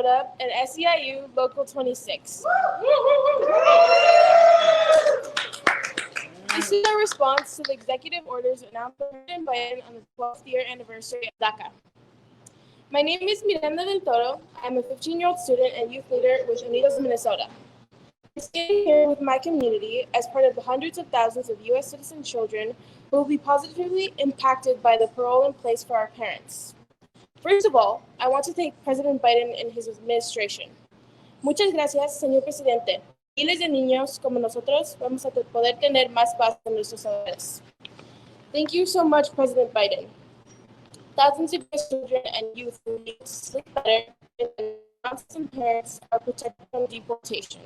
and SEIU Local 26. This is a response to the executive orders announced by President Biden on the 12th year anniversary of DACA. My name is Miranda del Toro. I'm a 15-year-old student and youth leader with Unidos Minnesota. I'm standing here with my community as part of the hundreds of thousands of U.S. citizen children who will be positively impacted by the parole in place for our parents. First of all, I want to thank President Biden and his administration. Muchas gracias, señor presidente. Miles de niños como nosotros vamos a poder tener más paz en nuestros hogares. Thank you so much, President Biden. Thousands of U.S. children and youth will need to sleep better, and moms and parents are protected from deportation.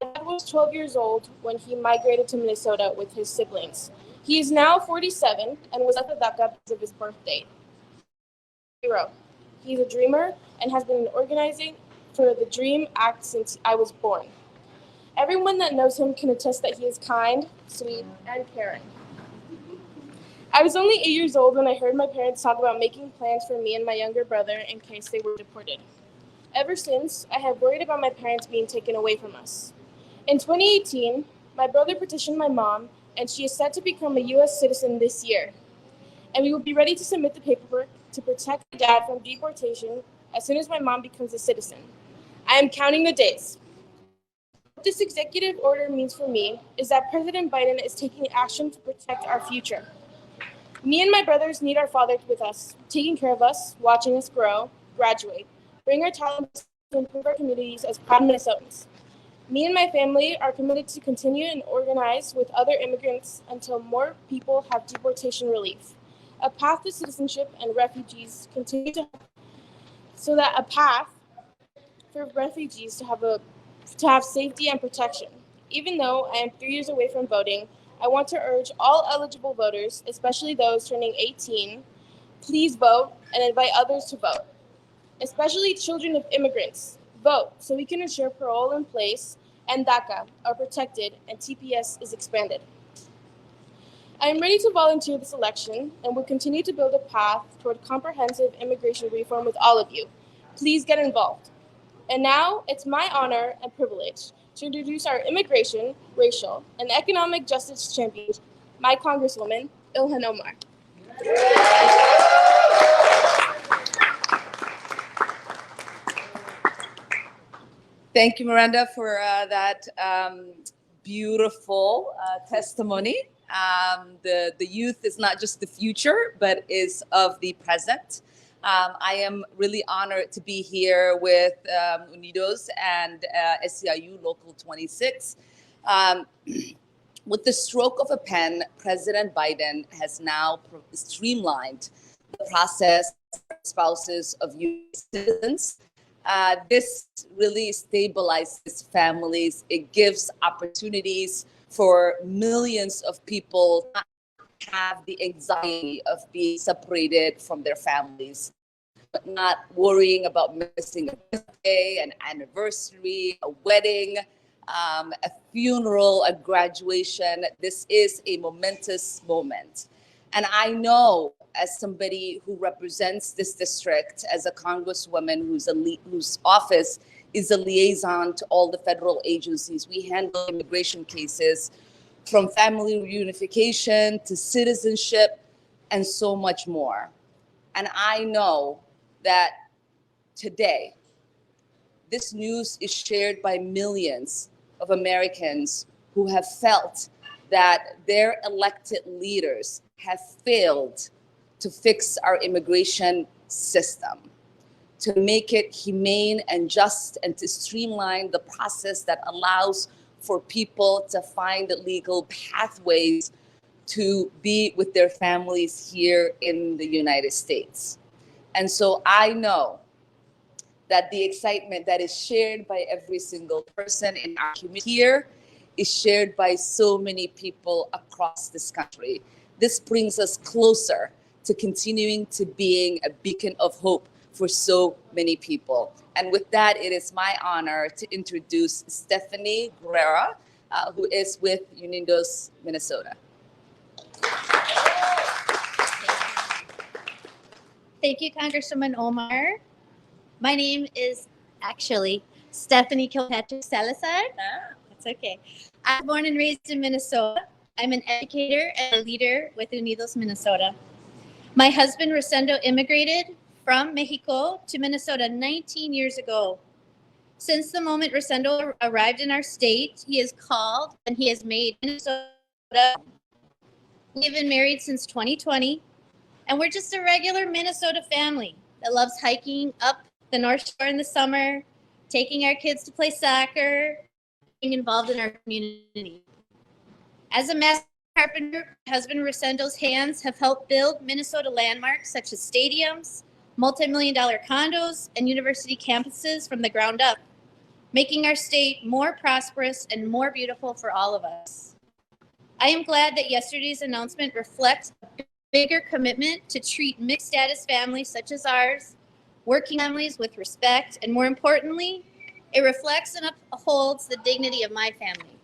My dad was 12 years old when he migrated to Minnesota with his siblings. He is now 47 and was at the DACA because of his birth date. Hero. He's a dreamer and has been organizing for the DREAM Act since I was born. Everyone that knows him can attest that he is kind, sweet, and caring. I was only 8 years old when I heard my parents talk about making plans for me and my younger brother in case they were deported. Ever since, I have worried about my parents being taken away from us. In 2018, my brother petitioned my mom, and she is set to become a U.S. citizen this year. And we will be ready to submit the paperwork to protect my dad from deportation as soon as my mom becomes a citizen. I am counting the days. What this executive order means for me is that President Biden is taking action to protect our future. Me and my brothers need our father with us, taking care of us, watching us grow, graduate, bring our talents to improve our communities as proud Minnesotans. Me and my family are committed to continue and organize with other immigrants until more people have deportation relief. A path to citizenship and refugees continue to so that a path for refugees to have safety and protection. Even though I am 3 years away from voting, I want to urge all eligible voters, especially those turning 18, please vote and invite others to vote. Especially children of immigrants, vote so we can ensure parole in place and DACA are protected and TPS is expanded. I am ready to volunteer this election and will continue to build a path toward comprehensive immigration reform with all of you. Please get involved. And now it's my honor and privilege to introduce our immigration, racial, and economic justice champion, my Congresswoman, Ilhan Omar. Thank you, Miranda, for that beautiful testimony. The youth is not just the future, but is of the present. I am really honored to be here with Unidos and SEIU Local 26. With the stroke of a pen, President Biden has now streamlined the process for spouses of U.S. citizens. This really stabilizes families. It gives opportunities for millions of people not to have the anxiety of being separated from their families, but not worrying about missing a birthday, an anniversary, a wedding, a funeral, a graduation. This is a momentous moment. And I know, as somebody who represents this district, as a congresswoman whose office is a liaison to all the federal agencies, we handle immigration cases from family reunification to citizenship and so much more. And I know that today, this news is shared by millions of Americans who have felt that their elected leaders have failed to fix our immigration system, to make it humane and just, and to streamline the process that allows for people to find legal pathways to be with their families here in the United States. And so I know that the excitement that is shared by every single person in our community here is shared by so many people across this country. This brings us closer to continuing to being a beacon of hope for so many people. And with that, it is my honor to introduce Stephanie Guerrera, who is with Unidos Minnesota. Thank you, Congresswoman Omar. My name is actually. Stephanie Kilpatrick Salazar. That's okay. I was born and raised in Minnesota. I'm an educator and a leader with Unidos Minnesota. My husband, Rosendo, immigrated from Mexico to Minnesota 19 years ago. Since the moment Rosendo arrived in our state, he has called and he has made Minnesota. We've been married since 2020, and we're just a regular Minnesota family that loves hiking up the North Shore in the summer, taking our kids to play soccer, being involved in our community. As a master carpenter, my husband Rosendo's hands have helped build Minnesota landmarks such as stadiums, multi-million-dollar condos, and university campuses from the ground up, making our state more prosperous and more beautiful for all of us. I am glad that yesterday's announcement reflects a bigger commitment to treat mixed status families such as ours, working families with respect, and more importantly, it reflects and upholds the dignity of my family.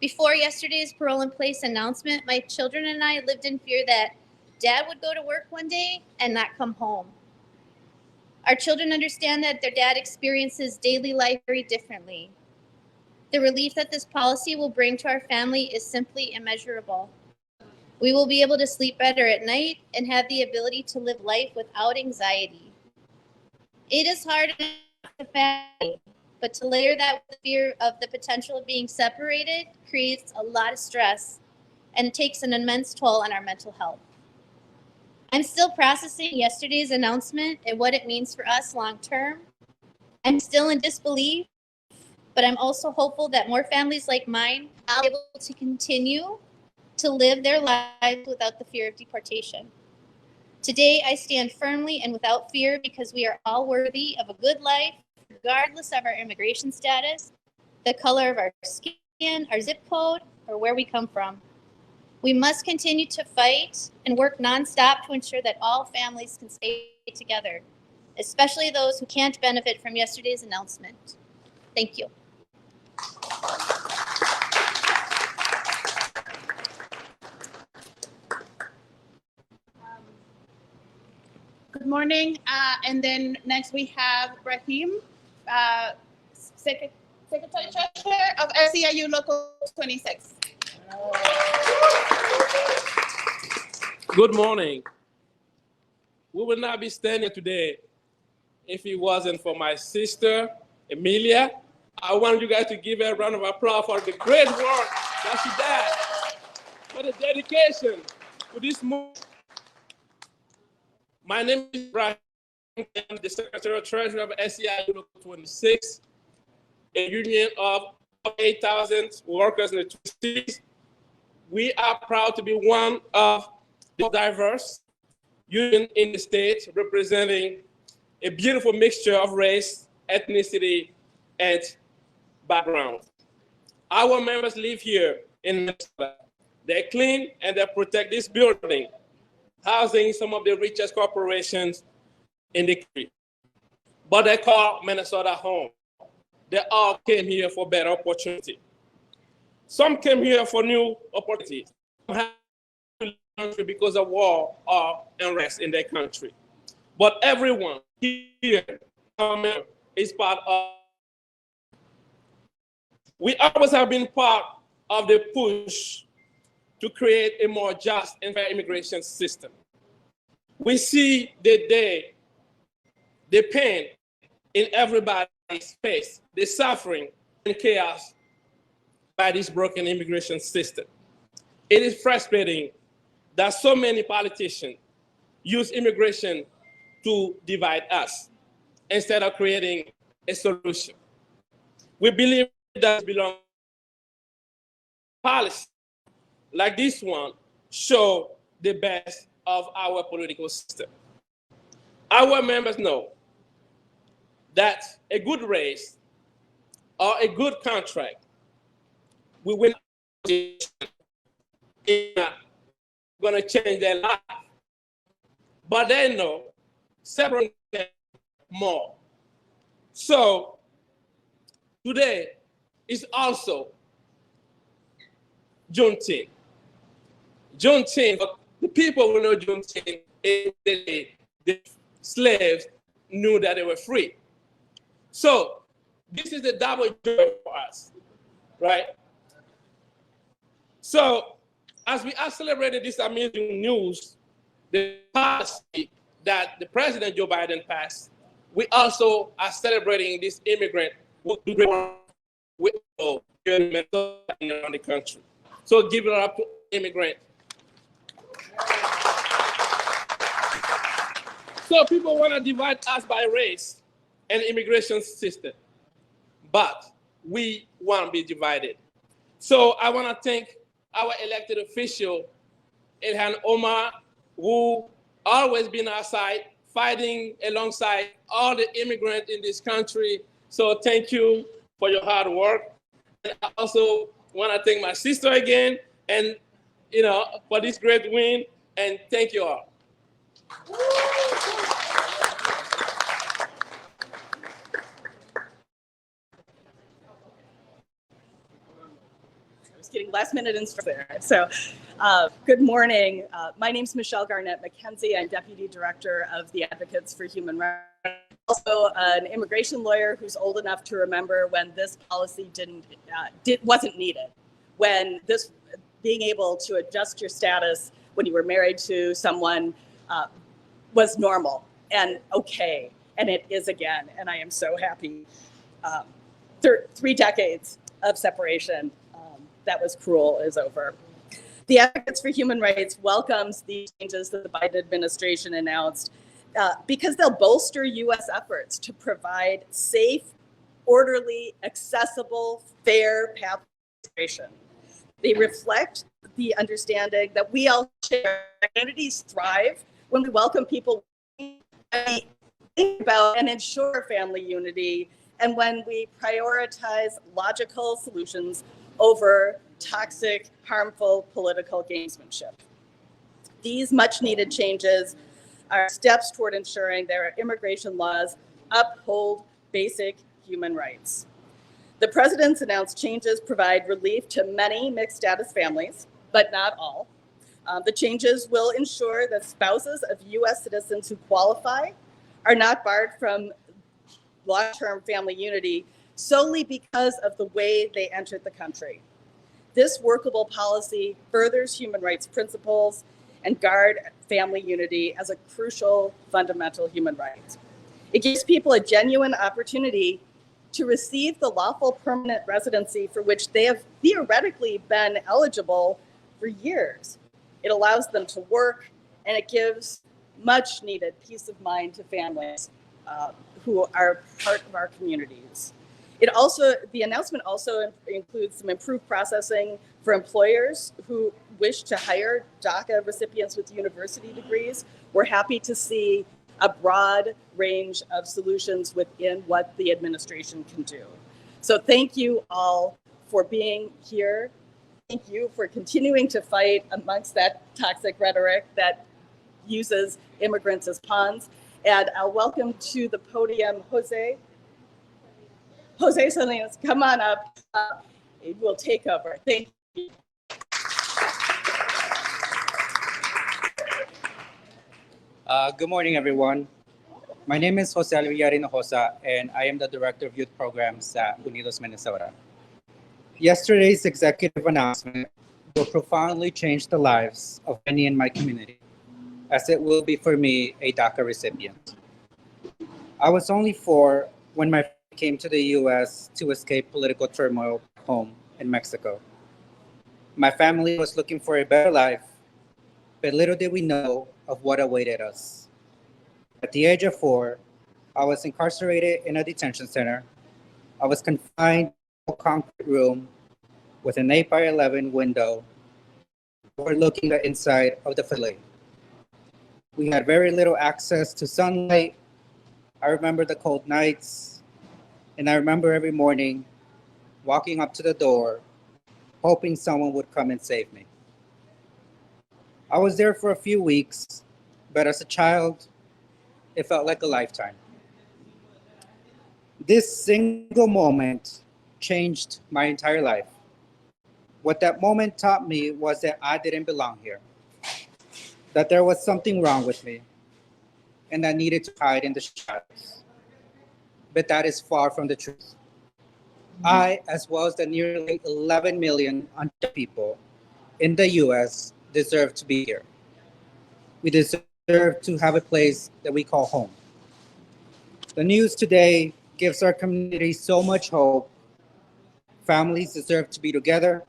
Before yesterday's parole in place announcement, my children and I lived in fear that Dad would go to work one day and not come home. Our children understand that their dad experiences daily life very differently. The relief that this policy will bring to our family is simply immeasurable. We will be able to sleep better at night and have the ability to live life without anxiety. It is hard enough to family, but to layer that with the fear of the potential of being separated creates a lot of stress and takes an immense toll on our mental health. I'm still processing yesterday's announcement and what it means for us long term. I'm still in disbelief, but I'm also hopeful that more families like mine will be able to continue to live their lives without the fear of deportation. Today, I stand firmly and without fear because we are all worthy of a good life, regardless of our immigration status, the color of our skin, our zip code, or where we come from. We must continue to fight and work nonstop to ensure that all families can stay together, especially those who can't benefit from yesterday's announcement. Thank you. Good morning. And then next we have Rahim, Secretary Treasurer of SEIU Local 26. Good morning. We will not be standing today if it wasn't for my sister, Emilia. I want you guys to give her a round of applause for the great work that she does, for the dedication to this movement. My name is Brian. I'm the Secretary Treasurer of SEIU Local 26, a union of 8,000 workers in the two cities. We are proud to be one of the diverse unions in the state, representing a beautiful mixture of race, ethnicity, and background. Our members live here in Minnesota. They clean and they protect this building, housing some of the richest corporations in the country. But they call Minnesota home. They all came here for better opportunity. Some came here for new opportunities. Some have to leave the country because of war or unrest in their country. But everyone here is part of. We always have been part of the push to create a more just and fair immigration system. We see the pain in everybody's face, the suffering and chaos by this broken immigration system. It is frustrating that so many politicians use immigration to divide us instead of creating a solution. We believe that belong policy like this one show the best of our political system. Our members know that a good race or a good contract will win. It's not going to change their life, but they know several more. So today is also Juneteenth. Juneteenth, the people will know Juneteenth is the slaves knew that they were free. So this is the double joy for us, right? So as we are celebrating this amazing news, the policy that the President Joe Biden passed, we also are celebrating this immigrant who do great work with here in Minnesota and around the country. So give it up to immigrant. So people want to divide us by race and immigration system, but we won't be divided. So I want to thank our elected official, Ilhan Omar, who always been our side, fighting alongside all the immigrants in this country. So thank you for your hard work. And I also want to thank my sister again, and for this great win. And thank you all. Getting last minute instructions there. So good morning. My name is Michelle Garnett McKenzie. I'm Deputy Director of the Advocates for Human Rights. Also an immigration lawyer who's old enough to remember when this policy wasn't needed. When this being able to adjust your status when you were married to someone was normal and okay. And it is again. And I am so happy. 3 decades of separation that was cruel is over. The Advocates for Human Rights welcomes these changes that the Biden administration announced because they'll bolster U.S. efforts to provide safe, orderly, accessible, fair path to migration. They reflect the understanding that we all share. Communities thrive when we welcome people and we think about and ensure family unity, and when we prioritize logical solutions over toxic, harmful political gamesmanship. These much needed changes are steps toward ensuring that our immigration laws uphold basic human rights. The president's announced changes provide relief to many mixed status families, but not all. The changes will ensure that spouses of U.S. citizens who qualify are not barred from long-term family unity solely because of the way they entered the country. This workable policy furthers human rights principles and guard family unity as a crucial fundamental human right. It gives people a genuine opportunity to receive the lawful permanent residency for which they have theoretically been eligible for years. It allows them to work, and it gives much needed peace of mind to families who are part of our communities. The announcement also includes some improved processing for employers who wish to hire DACA recipients with university degrees. We're happy to see a broad range of solutions within what the administration can do. So thank you all for being here. Thank you for continuing to fight amongst that toxic rhetoric that uses immigrants as pawns. And I'll welcome to the podium Jose Salinas, come on up. It will take over. Thank you. Good morning, everyone. My name is Jose Alvillar Hinojosa, and I am the Director of Youth Programs at Unidos Minnesota. Yesterday's executive announcement will profoundly change the lives of many in my community, as it will be for me, a DACA recipient. I was only 4 when my came to the U.S. to escape political turmoil home in Mexico. My family was looking for a better life, but little did we know of what awaited us. At the age of 4, I was incarcerated in a detention center. I was confined in a concrete room with an 8x11 window overlooking the inside of the facility. We had very little access to sunlight. I remember the cold nights, and I remember every morning walking up to the door, hoping someone would come and save me. I was there for a few weeks, but as a child, it felt like a lifetime. This single moment changed my entire life. What that moment taught me was that I didn't belong here, that there was something wrong with me, and I needed to hide in the shadows. but that is far from the truth. I, as well as the nearly 11 million undocumented people in the US, deserve to be here. We deserve to have a place that we call home. The news today gives our community so much hope. Families deserve to be together.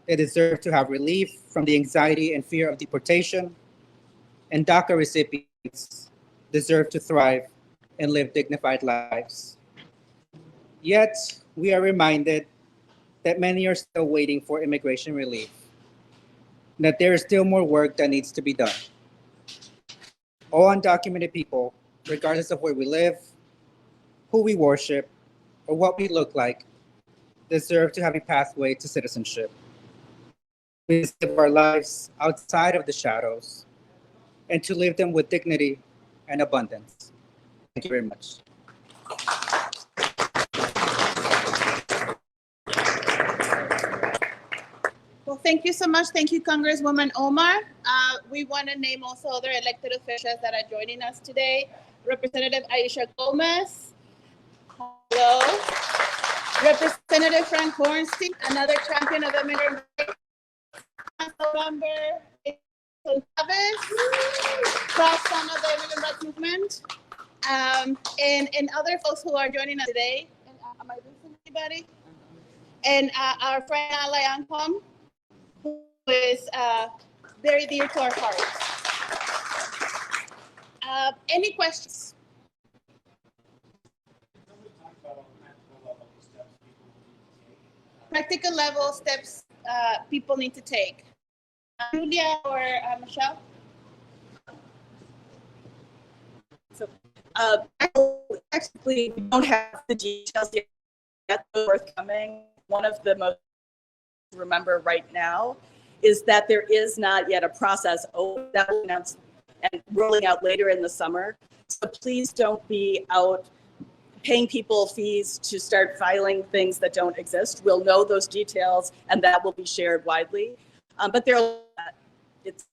They deserve to have relief from the anxiety and fear of deportation. And DACA recipients deserve to thrive and live dignified lives. Yet, we are reminded that many are still waiting for immigration relief, and that there is still more work that needs to be done. All undocumented people, regardless of where we live, who we worship, or what we look like, deserve to have a pathway to citizenship. We live our lives outside of the shadows and to live them with dignity and abundance. Thank you very much. Well, thank you so much. Thank you, Congresswoman Omar. We want to name also other elected officials that are joining us today. Representative Aisha Gomez. Hello. Representative Frank Hornstein, another champion of immigrant rights. Council member Chavez, proud son of the immigrant rights movement. And other folks who are joining us today. And, am I missing anybody? And our friend Ala Yankom, who is very dear to our hearts. Any questions? Practical level steps people need to take. Julia or Michelle? So, actually, we don't have the details yet. They're forthcoming. One of the most to remember right now is that there is not yet a process open that will announce and rolling out later in the summer. So please don't be out paying people fees to start filing things that don't exist. We'll know those details and that will be shared widely. But it's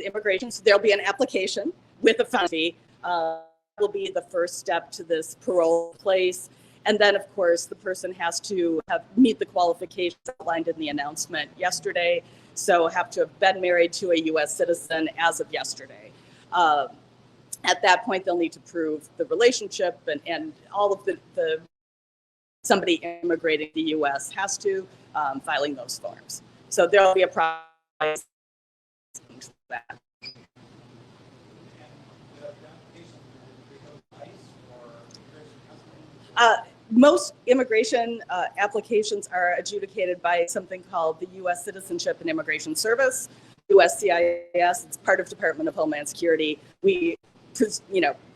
immigration, so there'll be an application with a fund fee. Will be the first step to this parole place. And then, of course, the person has to meet the qualifications outlined in the announcement yesterday. So have to have been married to a U.S. citizen as of yesterday. At that point, they'll need to prove the relationship and all of the somebody immigrating to the U.S. has to filing those forms. So there'll be a process for that. Most immigration applications are adjudicated by something called the U.S. Citizenship and Immigration Service, USCIS. It's part of Department of Homeland Security. We,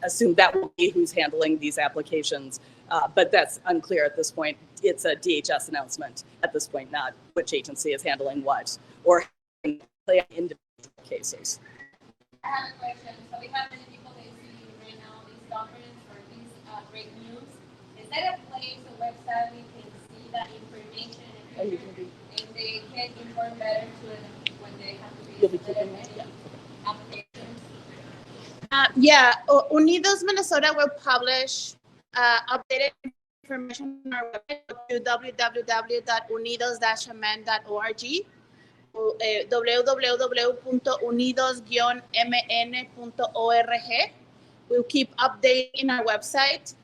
assume that will be who's handling these applications, but that's unclear at this point. It's a DHS announcement at this point, not which agency is handling what or individual cases. I have a question. So we have many people that see right now these documents or these great news. Is there a place, a website we can see that information and they get informed better to when they have to be submitted applications? Unidos Minnesota will publish updated information on our website to www.unidos-mn.org, www.unidos-mn.org. We'll keep updating our website.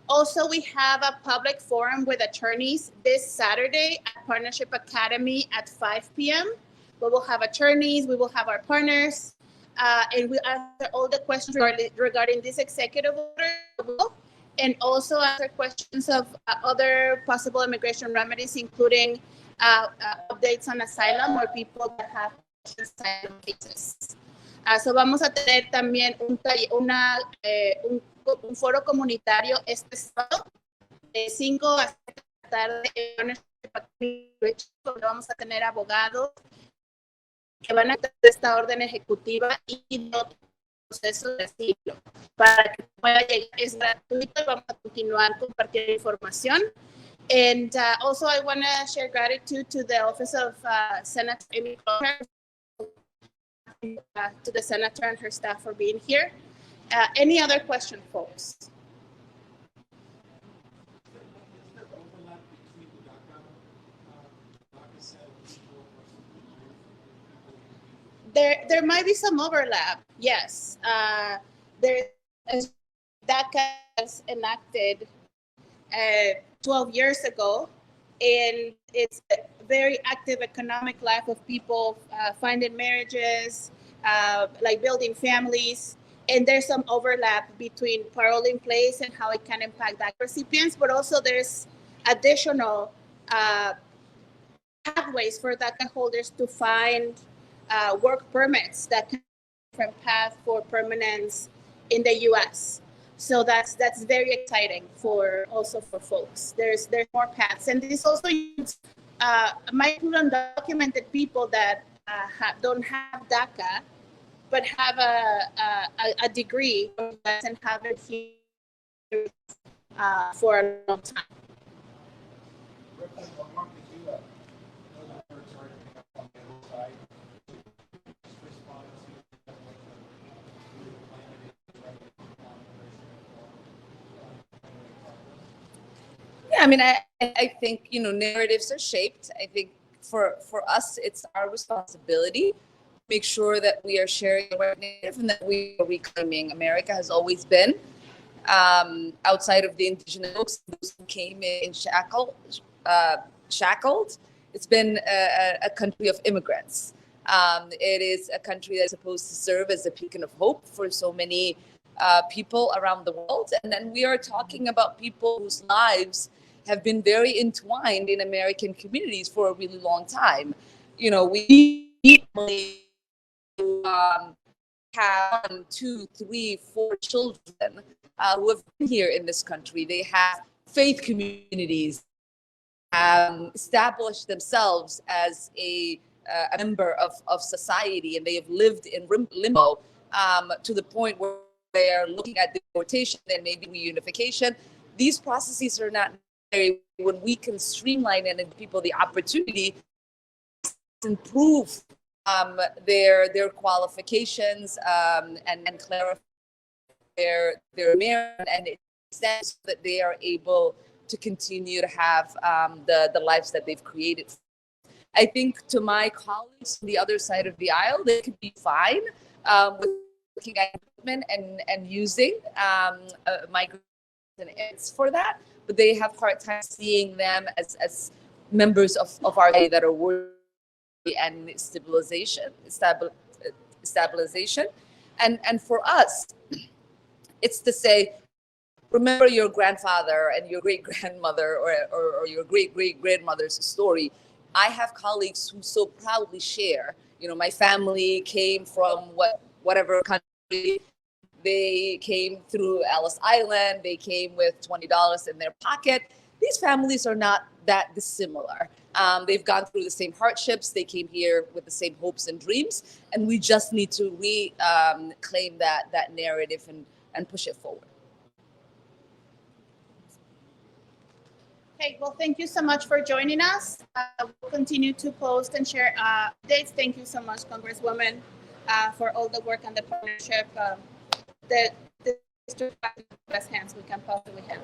Also, we have a public forum with attorneys this Saturday at Partnership Academy at 5 p.m. We will have attorneys, we will have our partners, and we answer all the questions regarding this executive order, and also answer questions of other possible immigration remedies, including updates on asylum or people that have asylum cases. So vamos a tener también un foro comunitario este sábado de 5 a 7 de la tarde, donde vamos a tener abogados que van a hacer esta orden ejecutiva y de otros procesos de asilo. Para que pueda llegar, es gratuito y vamos a continuar compartiendo información. And also I want to share gratitude to the Office of Senator Amy Klobuchar, to the Senator and her staff for being here. Any other question, folks? There might be some overlap, yes. DACA was enacted 12 years ago, and it's a very active economic life of people finding marriages, like building families. And there's some overlap between parole in place and how it can impact DACA recipients, but also there's additional pathways for DACA holders to find work permits that can be different path for permanence in the U.S. So that's very exciting for folks. There's more paths, and this also includes might include undocumented people that don't have DACA, but have a degree and have it here for a long time. Yeah, I mean, I think, narratives are shaped. I think for us, it's our responsibility to make sure that we are sharing the right narrative and that we are reclaiming. America has always been, outside of the indigenous folks, those who came in shackled. It's been a country of immigrants. It is a country that's supposed to serve as a beacon of hope for so many people around the world. And then we are talking about people whose lives have been very entwined in American communities for a really long time. We have 1, 2, 3, 4 children who have been here in this country. They have faith communities, established themselves as a member of society, and they have lived in limbo to the point where they are looking at deportation and maybe reunification. These processes are not necessary when we can streamline and give people the opportunity to improve their qualifications and clarify their merit and extent so that they are able to continue to have the lives that they've created. I think to my colleagues on the other side of the aisle, they could be fine with looking at equipment and using migrants and immigrants for that, but they have a hard time seeing them as members of our society that are worthy and stabilization. And for us, it's to say, remember your grandfather and your great-grandmother or your great-great-grandmother's story. I have colleagues who so proudly share, my family came from whatever country. They came through Ellis Island. They came with $20 in their pocket. These families are not that dissimilar. They've gone through the same hardships. They came here with the same hopes and dreams. And we just need to reclaim that narrative and push it forward. Okay, well, thank you so much for joining us. We'll continue to post and share updates. Thank you so much, Congresswoman, for all the work and the partnership. The best hands we can possibly have.